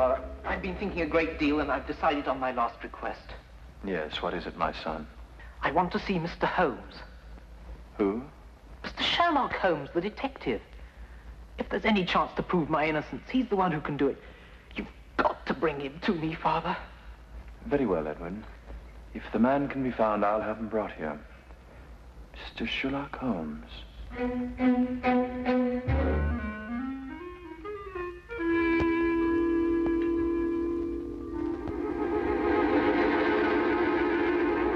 Father? I've been thinking a great deal, and I've decided on my last request. Yes, what is it, my son? I want to see Mr. Holmes. Who? Mr. Sherlock Holmes, the detective. If there's any chance to prove my innocence, he's the one who can do it. You've got to bring him to me, Father. Very well, Edward. If the man can be found, I'll have him brought here. Mr. Sherlock Holmes.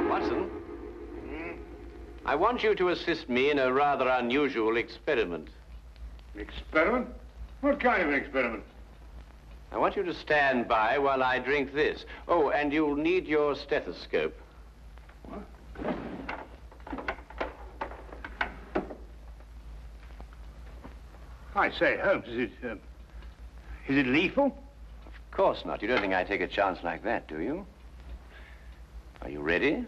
Watson, I want you to assist me in a rather unusual experiment. Experiment? What kind of an experiment? I want you to stand by while I drink this. Oh, and you'll need your stethoscope. What? I say, Holmes, is it lethal? Of course not. You don't think I take a chance like that, do you? Are you ready?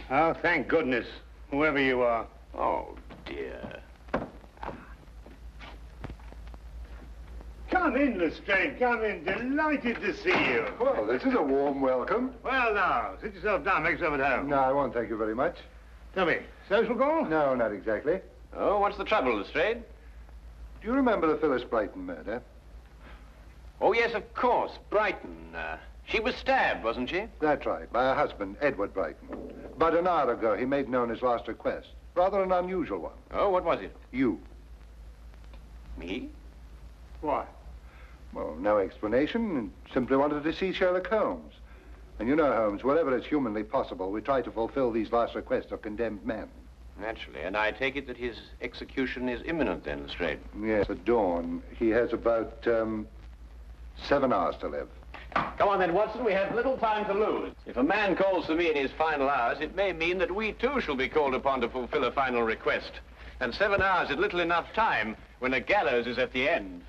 Oh, thank goodness, whoever you are. Oh, dear. Come in, Lestrade, come in. Delighted to see you. Well, this is a warm welcome. Well, now, sit yourself down, make yourself at home. No, I won't, thank you very much. Tell me, social call? No, not exactly. Oh, what's the trouble, Lestrade? Do you remember the Phyllis Brighton murder? Oh, yes, of course. Brighton. She was stabbed, wasn't she? That's right, by her husband, Edward Brighton. About an hour ago, he made known his last request. Rather an unusual one. Oh, what was it? You. Me? Why? Well, no explanation. Simply wanted to see Sherlock Holmes. And you know, Holmes, wherever it's humanly possible, we try to fulfill these last requests of condemned men. Naturally. And I take it that his execution is imminent then, Lestrade? Yes, at dawn. He has about 7 hours to live. Come on then, Watson. We have little time to lose. If a man calls for me in his final hours, it may mean that we too shall be called upon to fulfill a final request. And 7 hours is little enough time when a gallows is at the end.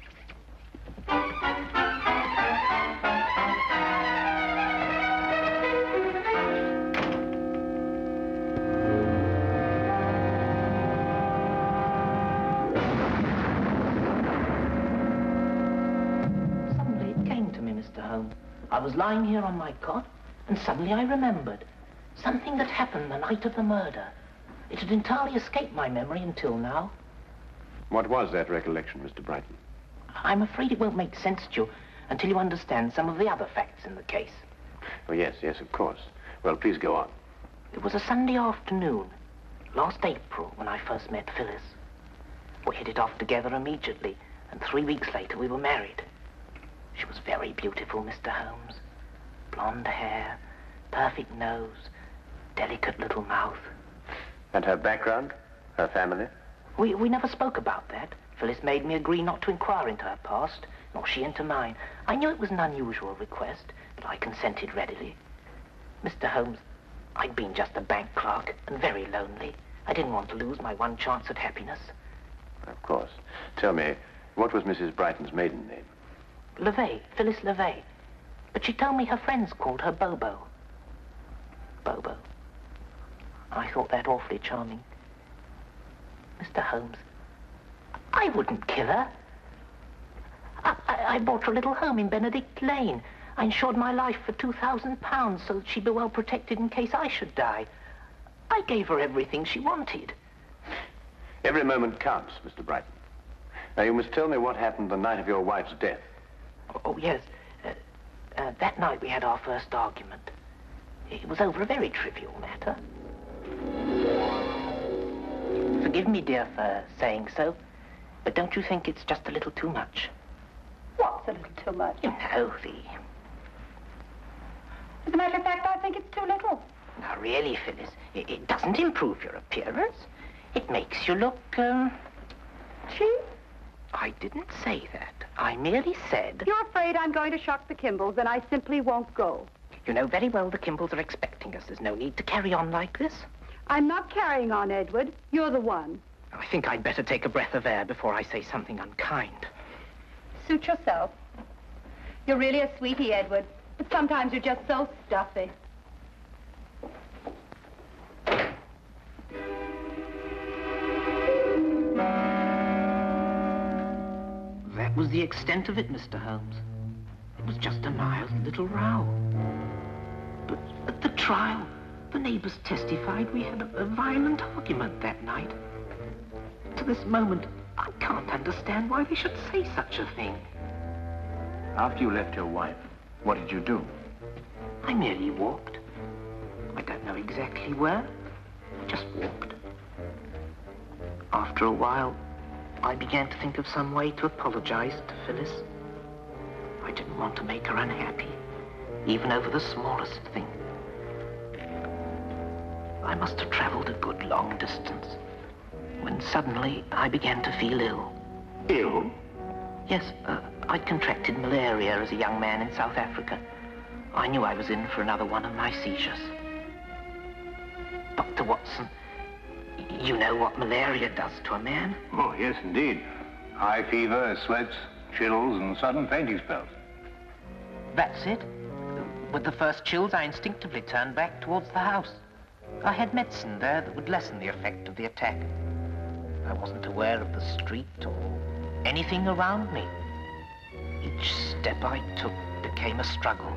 Suddenly it came to me, Mr. Holmes. I was lying here on my cot, and suddenly I remembered something that happened the night of the murder. It had entirely escaped my memory until now. What was that recollection, Mr. Brighton? I'm afraid it won't make sense to you until you understand some of the other facts in the case. Oh, yes, of course. Well, please go on. It was a Sunday afternoon, last April, when I first met Phyllis. We hit it off together immediately, and 3 weeks later we were married. She was very beautiful, Mr. Holmes. Blonde hair, perfect nose, delicate little mouth. And her background? Her family? We never spoke about that. Phyllis made me agree not to inquire into her past, nor she into mine. I knew it was an unusual request, but I consented readily. Mr. Holmes, I'd been just a bank clerk and very lonely. I didn't want to lose my one chance at happiness. Of course. Tell me, what was Mrs. Brighton's maiden name? LeVay, Phyllis LeVay. But she told me her friends called her Bobo. Bobo. I thought that awfully charming. Mr. Holmes, I wouldn't kill her. I bought her a little home in Benedict Lane. I insured my life for £2,000 so that she'd be well protected in case I should die. I gave her everything she wanted. Every moment counts, Mr. Brighton. Now, you must tell me what happened the night of your wife's death. Oh, yes. That night we had our first argument. It was over a very trivial matter. Forgive me, dear, for saying so, but don't you think it's just a little too much? What's a little too much? You know, As a matter of fact, I think it's too little. Now, really, Phyllis, it doesn't improve your appearance. It makes you look, Cheap? I didn't say that. I merely said... You're afraid I'm going to shock the Kimballs, and I simply won't go. You know very well the Kimballs are expecting us. There's no need to carry on like this. I'm not carrying on, Edward. You're the one. I think I'd better take a breath of air before I say something unkind. Suit yourself. You're really a sweetie, Edward, but sometimes you're just so stuffy. was the extent of it, Mr. Holmes. It was just a mild little row. But at the trial, the neighbors testified we had a violent argument that night. To this moment, I can't understand why they should say such a thing. After you left your wife, what did you do? I merely walked. I don't know exactly where. I just walked. After a while, I began to think of some way to apologize to Phyllis. I didn't want to make her unhappy, even over the smallest thing. I must have traveled a good long distance when suddenly I began to feel ill. Ill? Yes, I'd contracted malaria as a young man in South Africa. I knew I was in for another one of my seizures. Dr. Watson, you know what malaria does to a man? Oh, yes, indeed. High fever, sweats, chills, and sudden fainting spells. That's it. With the first chills, I instinctively turned back towards the house. I had medicine there that would lessen the effect of the attack. I wasn't aware of the street or anything around me. Each step I took became a struggle.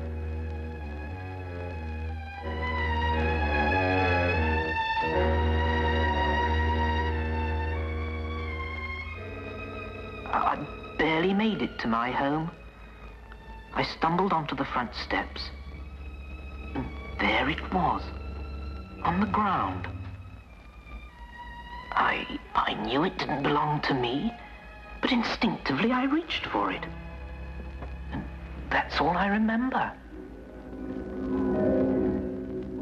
I barely made it to my home. I stumbled onto the front steps, and there it was, on the ground. I knew it didn't belong to me, but instinctively I reached for it. And that's all I remember.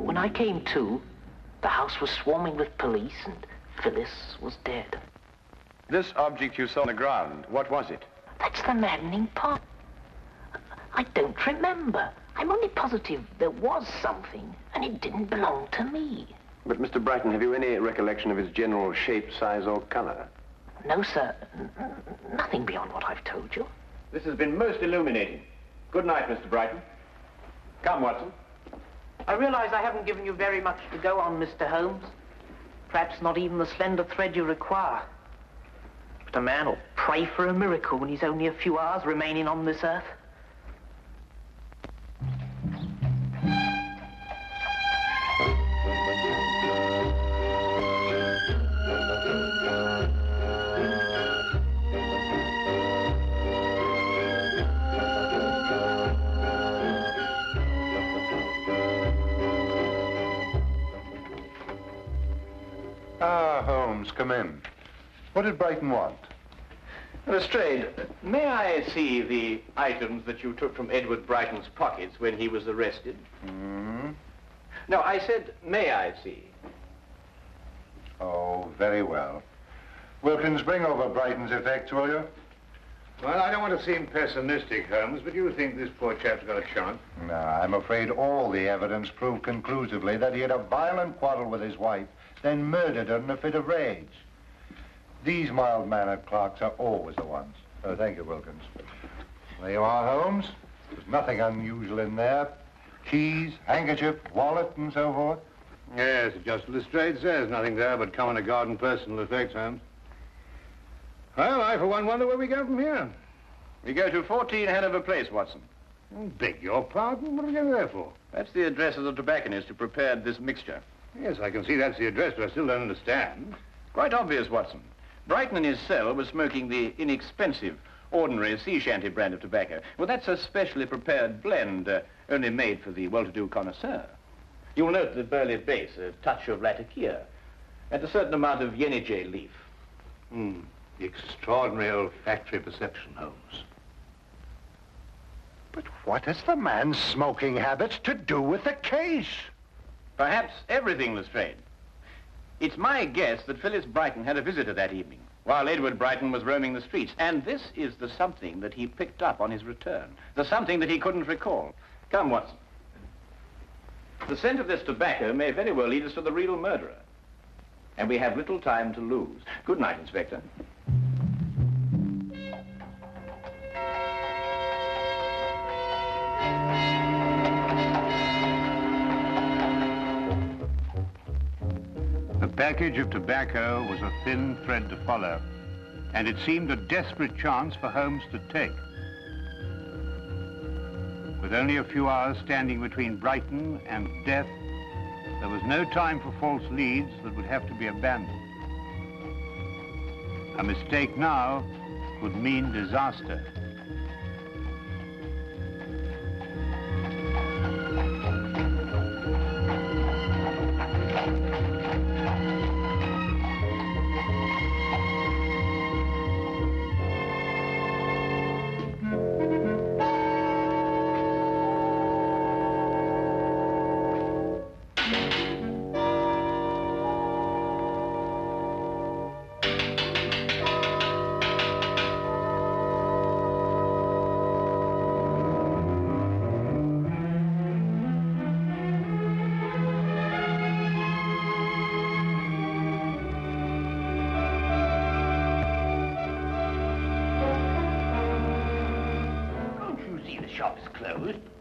When I came to, the house was swarming with police and Phyllis was dead. This object you saw on the ground, what was it? That's the maddening part. I don't remember. I'm only positive there was something, and it didn't belong to me. But, Mr. Brighton, have you any recollection of its general shape, size, or color? No, sir. Nothing beyond what I've told you. This has been most illuminating. Good night, Mr. Brighton. Come, Watson. I realize I haven't given you very much to go on, Mr. Holmes. Perhaps not even the slender thread you require. But a man will pray for a miracle when he's only a few hours remaining on this earth. Ah, Holmes, come in. What did Brighton want? Lestrade, may I see the items that you took from Edward Brighton's pockets when he was arrested? No, I said, may I see? Oh, very well. Wilkins, bring over Brighton's effects, will you? Well, I don't want to seem pessimistic, Holmes, but you think this poor chap's got a chance? No, I'm afraid all the evidence proved conclusively that he had a violent quarrel with his wife, then murdered her in a fit of rage. These mild-mannered clerks are always the ones. Oh, thank you, Wilkins. There you are, Holmes. There's nothing unusual in there. Keys, handkerchief, wallet, and so forth. Yes, just Lestrade says. Nothing there but common to garden personal effects, Holmes. Well, I, for one, wonder where we go from here. We go to 14 Hanover Place, Watson. Beg your pardon? What are we going there for? That's the address of the tobacconist who prepared this mixture. Yes, I can see that's the address, but I still don't understand. Quite obvious, Watson. Brighton in his cell was smoking the inexpensive, ordinary sea shanty brand of tobacco. Well, that's a specially prepared blend, only made for the well-to-do connoisseur. You'll note the burley base, a touch of latakia, and a certain amount of yenijay leaf. Extraordinary olfactory perception, Holmes. But what has the man's smoking habits to do with the case? Perhaps everything, Lestrade. It's my guess that Phyllis Brighton had a visitor that evening, while Edward Brighton was roaming the streets. And this is the something that he picked up on his return. The something that he couldn't recall. Come, Watson. The scent of this tobacco may very well lead us to the real murderer. And we have little time to lose. Good night, Inspector. The package of tobacco was a thin thread to follow. And it seemed a desperate chance for Holmes to take. With only a few hours standing between Brighton and death, there was no time for false leads that would have to be abandoned. A mistake now could mean disaster.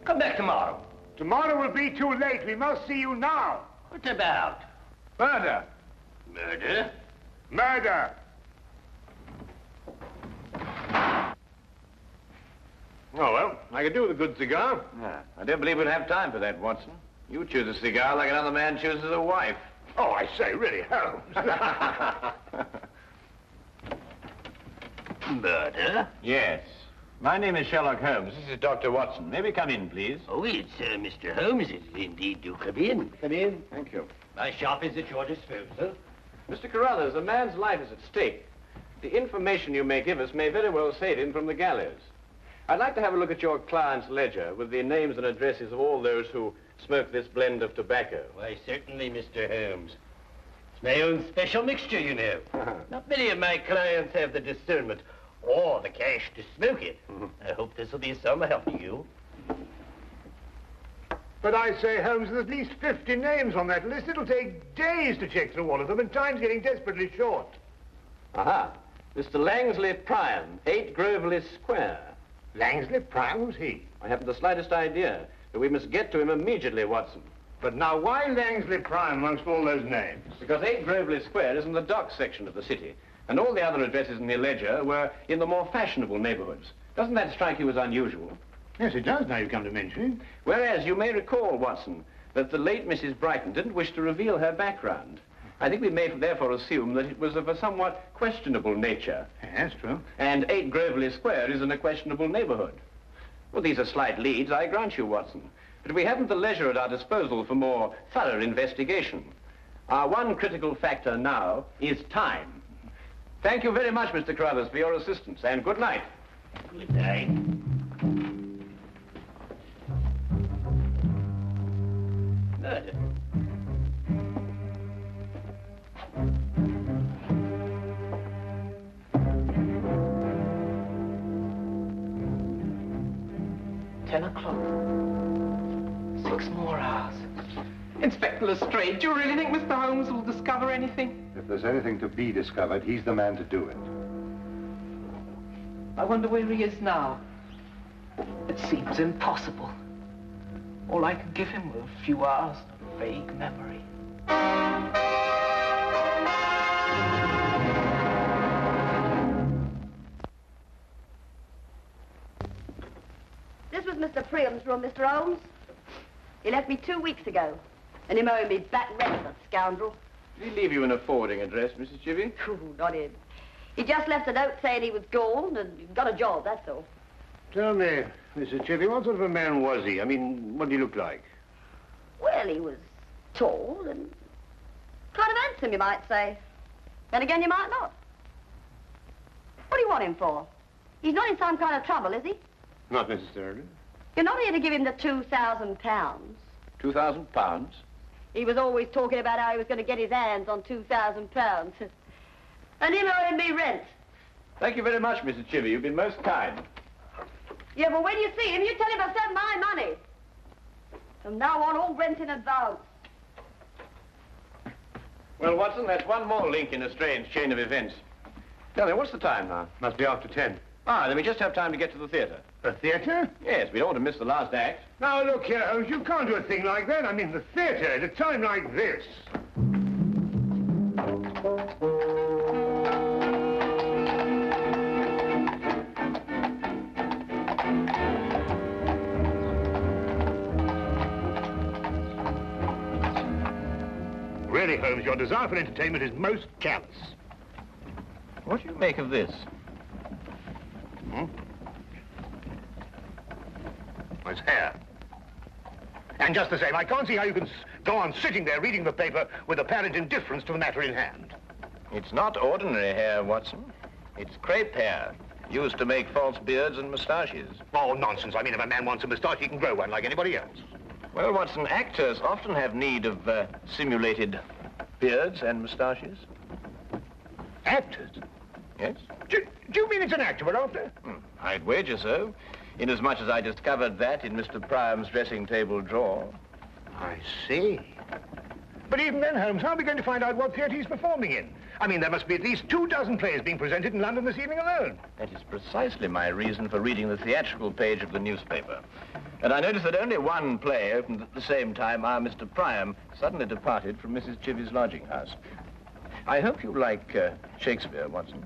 Come back tomorrow. Tomorrow will be too late. We must see you now. What about? Murder. Murder? Murder. Oh, well, I could do with a good cigar. Yeah, I don't believe we'll have time for that, Watson. You choose a cigar like another man chooses a wife. Oh, I say, really, Holmes. Murder? Yes. My name is Sherlock Holmes. This is Dr. Watson. May we come in, please? Oh, it's Mr. Holmes. Indeed, do come in. Come in. Thank you. My shop is at your disposal. Mr. Carruthers, a man's life is at stake. The information you may give us may very well save him from the gallows. I'd like to have a look at your client's ledger with the names and addresses of all those who smoke this blend of tobacco. Why, certainly, Mr. Holmes. It's my own special mixture, you know. Not many of my clients have the discernment or the cash to smoke it. I hope this will be some help to you. But I say, Holmes, there's at least 50 names on that list. It'll take days to check through all of them, and time's getting desperately short. Aha. Mr. Langsley Prime, 8 Groveley Square. Langsley Prime? Who's he? I haven't the slightest idea, but we must get to him immediately, Watson. But now, why Langsley Prime amongst all those names? Because 8 Groveley Square is in the dock section of the city, and all the other addresses in the ledger were in the more fashionable neighborhoods. Doesn't that strike you as unusual? Yes, it does, now you come to mention it. Whereas you may recall, Watson, that the late Mrs. Brighton didn't wish to reveal her background. I think we may therefore assume that it was of a somewhat questionable nature. Yes, true. And 8 Groveley Square is in a questionable neighborhood. Well, these are slight leads, I grant you, Watson. But we haven't the leisure at our disposal for more thorough investigation. Our one critical factor now is time. Thank you very much, Mr. Carruthers, for your assistance, and good night. Good night. Murder. $10. 6 more hours. Inspector Lestrade, do you really think Mr. Holmes will discover anything? If there's anything to be discovered, he's the man to do it. I wonder where he is now. It seems impossible. All I can give him were a few hours of vague memory. This was Mr. Priam's room, Mr. Holmes. He left me 2 weeks ago. And him owing me back rent, that scoundrel. Did he leave you in a forwarding address, Mrs. Chivy? Ooh, not him. He just left a note saying he was gone and got a job, that's all. Tell me, Mrs. Chivy, what sort of a man was he? I mean, what did he look like? Well, he was tall and kind of handsome, you might say. Then again, you might not. What do you want him for? He's not in some kind of trouble, is he? Not necessarily. You're not here to give him the £2,000. £2,000? He was always talking about how he was going to get his hands on £2,000. And him owing me rent. Thank you very much, Mrs. Chivy. You've been most kind. Yeah, but when you see him, you tell him I sent my money. From now on, all rent in advance. Well, Watson, that's one more link in a strange chain of events. Tell me, what's the time now? Must be after 10. Ah, then we just have time to get to the theater. The theater? Yes, we don't want to miss the last act. Now, look here, Holmes, you can't do a thing like that. I mean, the theater at a time like this. Really, Holmes, your desire for entertainment is most callous. What do you make of this? Well, it's hair. And just the same, I can't see how you can go on sitting there reading the paper with apparent indifference to the matter in hand. It's not ordinary hair, Watson. It's crepe hair, used to make false beards and moustaches. Oh, nonsense. I mean, if a man wants a moustache, he can grow one like anybody else. Well, Watson, actors often have need of simulated beards and moustaches. Actors? Yes? Do you mean it's an actor we're after? I'd wager so, inasmuch as I discovered that in Mr. Priam's dressing table drawer. I see. But even then, Holmes, how are we going to find out what theatre he's performing in? I mean, there must be at least 24 plays being presented in London this evening alone. That is precisely my reason for reading the theatrical page of the newspaper. And I noticed that only one play opened at the same time our Mr. Priam suddenly departed from Mrs. Chivy's lodging house. I hope you like Shakespeare, Watson.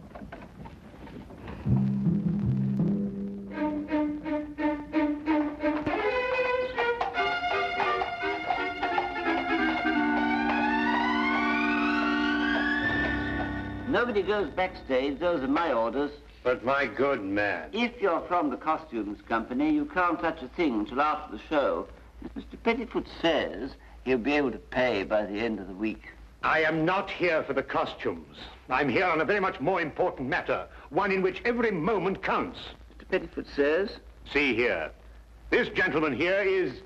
Nobody goes backstage. Those are my orders. But my good man. If you're from the costumes company, you can't touch a thing until after the show. Mr. Pettifoot says he'll be able to pay by the end of the week. I am not here for the costumes. I'm here on a very much more important matter, one in which every moment counts. Mr. Pettifoot says? See here. This gentleman here is,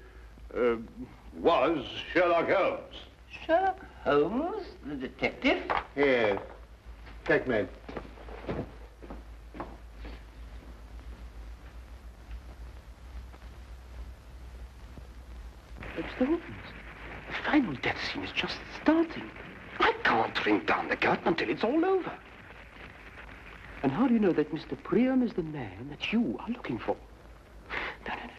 was Sherlock Holmes. Sherlock Holmes, the detective? Yes. Checkmate. Mr. Holmes, the final death scene is just starting. I can't ring down the curtain until it's all over. And how do you know that Mr. Priam is the man that you are looking for?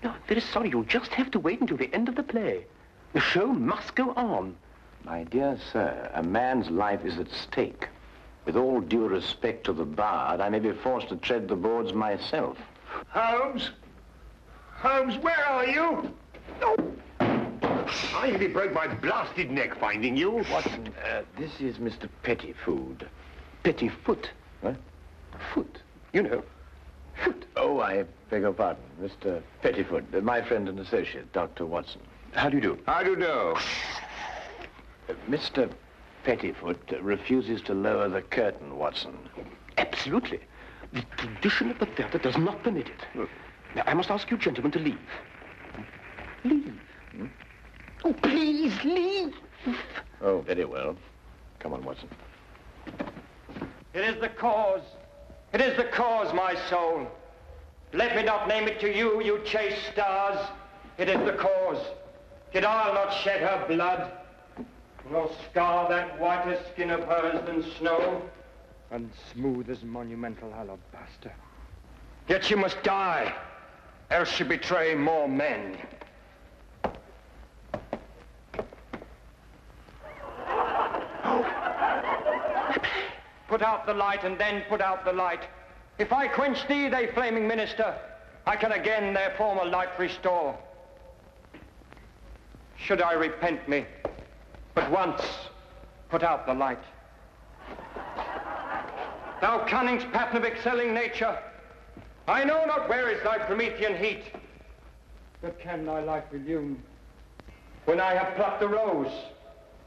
No. I'm very sorry. You'll just have to wait until the end of the play. The show must go on. My dear sir, a man's life is at stake. With all due respect to the bard, I may be forced to tread the boards myself. Holmes? Holmes, where are you? Oh. I nearly broke my blasted neck finding you. Watson, this is Mr. Pettifoot. Pettifoot? What? Foot. You know, foot. Oh, I beg your pardon. Mr. Pettifoot, my friend and associate, Dr. Watson. How do you do? How do you do? Mr. Pettifoot refuses to lower the curtain, Watson. Absolutely. The tradition of the theatre does not permit it. Now, I must ask you gentlemen to leave. Leave. Oh, please, leave. Oh, very well. Come on, Watson. It is the cause. It is the cause, my soul. Let me not name it to you, you chaste stars. It is the cause. Yet I'll not shed her blood, nor scar that whiter skin of hers than snow, and smooth as monumental alabaster. Yet she must die, else she betray more men. Put out the light, and then put out the light. If I quench thee, they flaming minister, I can again their former light restore. Should I repent me, but once put out the light. Thou cunning's pattern of excelling nature, I know not where is thy Promethean heat, but can thy life illume? When I have plucked the rose,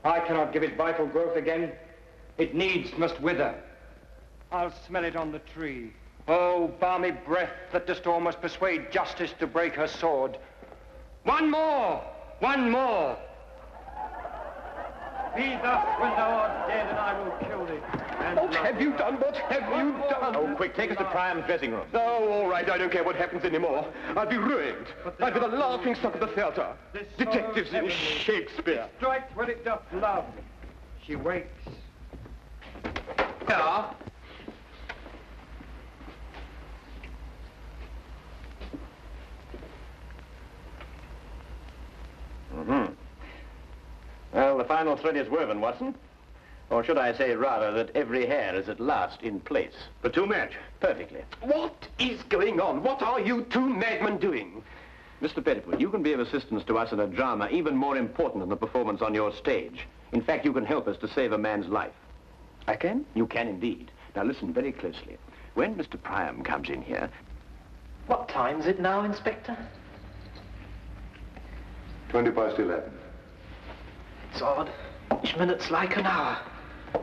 I cannot give it vital growth again. It needs must wither. I'll smell it on the tree. Oh, balmy breath that dost almost persuade justice to break her sword. One more! One more! Be thus when thou art dead, and I will kill thee. What have you done? What have you done? Oh, quick, take us to Priam's dressing room. Oh, all right, I don't care what happens anymore. I'll be ruined. I'll be the laughing stock of the theatre. Detectives in Shakespeare. It strikes what it doth love. She wakes. Here. Well, the final thread is woven, Watson. Or should I say, rather, that every hair is at last in place. The two match. Perfectly. What is going on? What are you two madmen doing? Mr. Pettifoot, you can be of assistance to us in a drama even more important than the performance on your stage. In fact, you can help us to save a man's life. I can? You can indeed. Now listen very closely. When Mr. Priam comes in here... What time is it now, Inspector? 11:20. It's odd. Each minute's like an hour,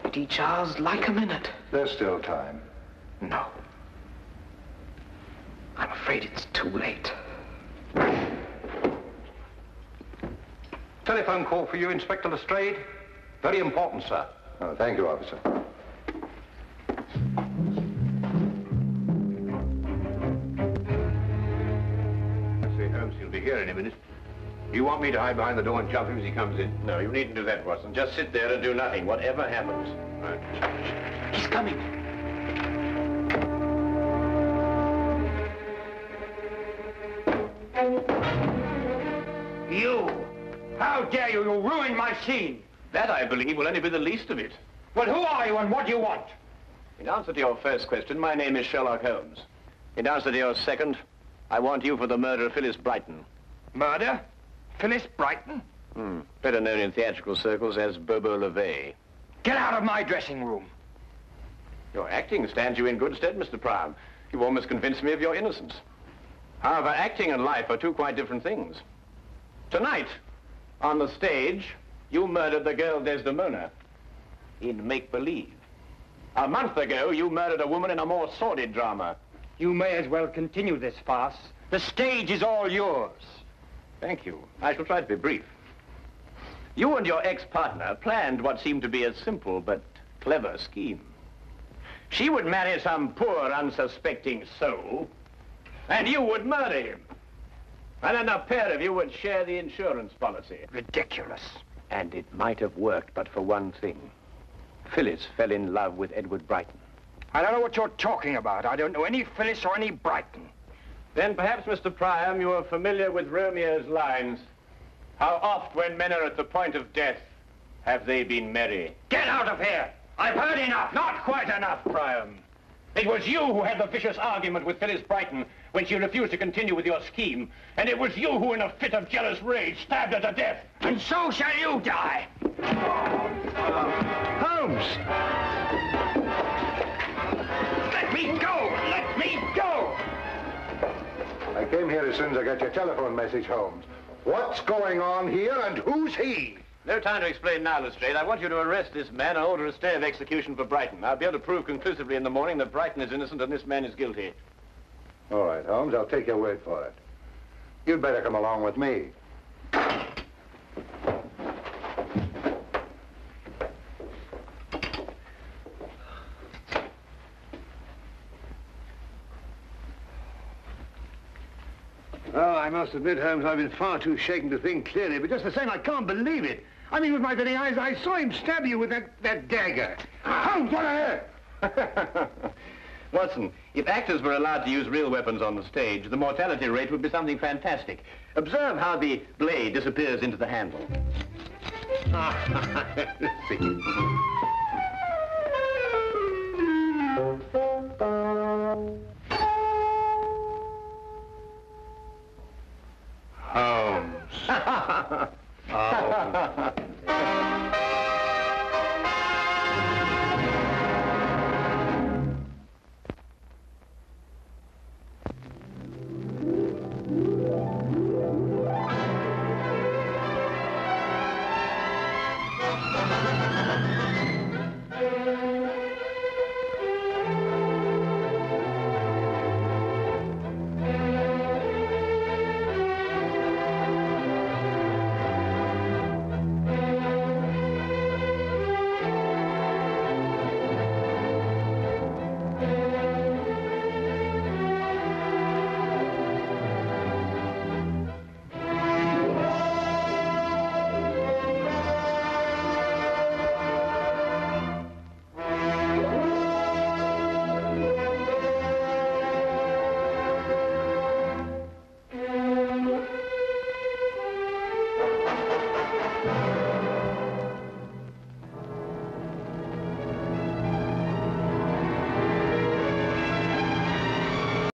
but each hour's like a minute. There's still time. No. I'm afraid it's too late. Telephone call for you, Inspector Lestrade. Very important, sir. Oh, thank you, officer. Say, Holmes, he'll be here in a minute. You want me to hide behind the door and jump him as he comes in? No, you needn't do that, Watson. Just sit there and do nothing, whatever happens. Right. He's coming. You! How dare you? You ruined my scene! That, I believe, will only be the least of it. Well, who are you and what do you want? In answer to your first question, my name is Sherlock Holmes. In answer to your second, I want you for the murder of Phyllis Brighton. Murder? Phyllis Brighton? Better known in theatrical circles as Bobo LeVay. Get out of my dressing room. Your acting stands you in good stead, Mr. Priam. You've almost convinced me of your innocence. However, acting and life are two quite different things. Tonight, on the stage, you murdered the girl Desdemona in make-believe. A month ago, you murdered a woman in a more sordid drama. You may as well continue this farce. The stage is all yours. Thank you. I shall try to be brief. You and your ex-partner planned what seemed to be a simple but clever scheme. She would marry some poor, unsuspecting soul, and you would murder him. And then the pair of you would share the insurance policy. Ridiculous. And it might have worked, but for one thing. Phyllis fell in love with Edward Brighton. I don't know what you're talking about. I don't know any Phyllis or any Brighton. Then perhaps, Mr. Priam, you are familiar with Romeo's lines. How oft, when men are at the point of death, have they been merry? Get out of here! I've heard enough! Not quite enough, Priam. It was you who had the vicious argument with Phyllis Brighton when she refused to continue with your scheme. And it was you who, in a fit of jealous rage, stabbed her to death. And so shall you die! Holmes! Let me go! Let me go! I came here as soon as I got your telephone message, Holmes. What's going on here and who's he? No time to explain now, Lestrade. I want you to arrest this man and order a stay of execution for Brighton. I'll be able to prove conclusively in the morning that Brighton is innocent and this man is guilty. All right, Holmes, I'll take your word for it. You'd better come along with me. Oh, I must admit, Holmes, I've been far too shaken to think clearly, but just the same, I can't believe it. I mean, with my very eyes, I saw him stab you with that dagger. Holmes, what on earth? Watson, if actors were allowed to use real weapons on the stage, the mortality rate would be something fantastic. Observe how the blade disappears into the handle. See. Holmes.